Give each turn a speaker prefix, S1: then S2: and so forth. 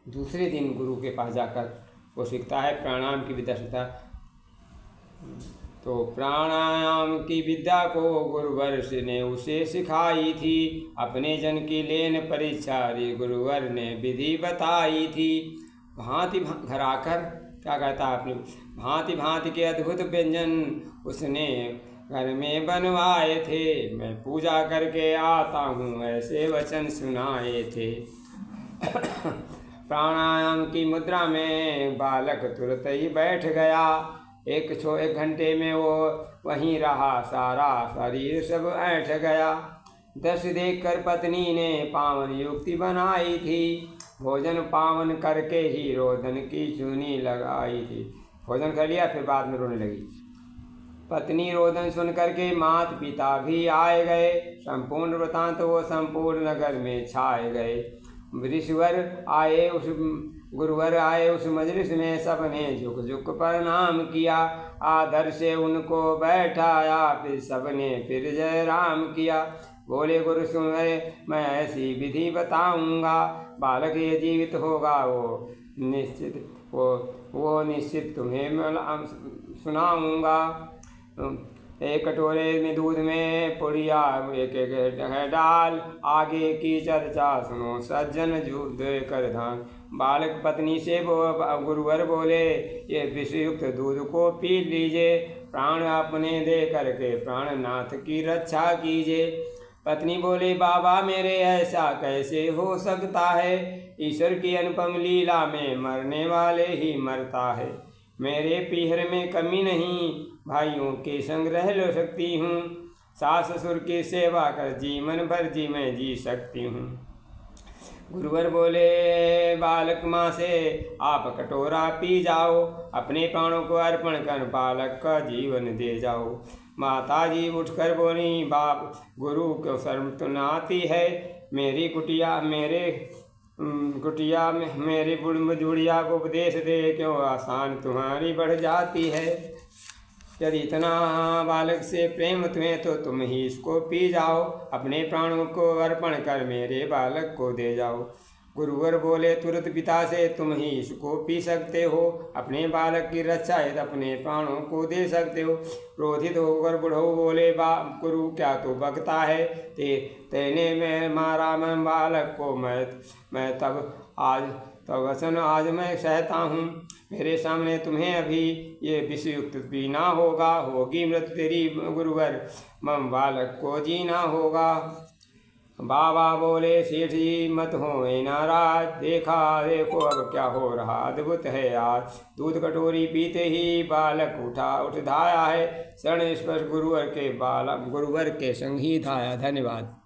S1: दूसरे दिन गुरु के पास जाकर वो सीखता है प्राणायाम की विद्या सीखता है। तो प्राणायाम की विद्या को गुरुवर ने उसे सिखाई थी, अपने जन की लेन परीक्षा रे गुरुवर ने विधि बताई थी। भांति घर आकर क्या कहता है अपने, भांति भांति के अद्भुत व्यंजन उसने घर में बनवाए थे, मैं पूजा करके आता हूँ ऐसे वचन सुनाए थे। प्राणायाम की मुद्रा में बालक तुरंत ही बैठ गया, एक घंटे में वो वहीं रहा, सारा शरीर सब ऐंठ गया। दृश्य देखकर पत्नी ने पावन युक्ति बनाई थी, भोजन पावन करके ही रोदन की चूनी लगाई थी। भोजन कर लिया फिर बाद में रोने लगी। पत्नी रोदन सुन करके माता पिता भी आए गए, संपूर्ण वृतांत वो संपूर्ण नगर में छाए गए। गुरुवर आए उस मजलिस में, सबने झुक झुक प्रणाम किया, आदर से उनको बैठाया, फिर सबने फिर जय राम किया। बोले गुरु सुन मैं ऐसी विधि बताऊंगा, बालक ये जीवित होगा वो निश्चित तुम्हें सुनाऊंगा। एक कटोरे में दूध में पुड़िया एक डाल, आगे की चर्चा सुनो सज्जन दे कर धान। बालक पत्नी से गुरुवर बोले, ये विषयुक्त दूध को पी लीजिए, प्राण अपने दे करके प्राणनाथ की रक्षा कीजिए। पत्नी बोले, बाबा मेरे ऐसा कैसे हो सकता है, ईश्वर की अनुपम लीला में मरने वाले ही मरता है। मेरे पीहर में कमी नहीं, भाइयों के संग रह लो सकती हूँ, सास ससुर की सेवा कर जीवन भर मैं जी सकती हूँ। गुरुवर बोले, बालक माँ से आप कटोरा पी जाओ, अपने प्राणों को अर्पण कर बालक का जीवन दे जाओ। माता जी उठकर बोली, बाप गुरु को शर्म तो न आती है, मेरी कुटिया मेरी बुढ़िया को उपदेश दे, क्यों आसान तुम्हारी बढ़ जाती है। यदि इतना बालक से प्रेम तुम्हें तो तुम ही इसको पी जाओ, अपने प्राणों को अर्पण कर मेरे बालक को दे जाओ। गुरुवर बोले, तुरंत पिता से तुम ही इसको पी सकते हो, अपने बालक की रक्षा है अपने प्राणों को दे सकते हो। क्रोधित होकर बुढ़ऊ बोले, गुरु क्या तू बकता है, तेने मैं मारा मैं बालक को, मैं तब वचन आज मैं सहता हूँ, मेरे सामने तुम्हें अभी ये विषयुक्त पीना होगा, होगी मृत्यु तेरी गुरुवर, मम बालक को जीना होगा। बाबा बोले, सेठ जी मत हो नाराज, देखो अब क्या हो रहा, अद्भुत है आज। दूध कटोरी पीते ही बालक उठ धाया है, शरण स्पर्श गुरुवर के संग ही धाया। धन्यवाद।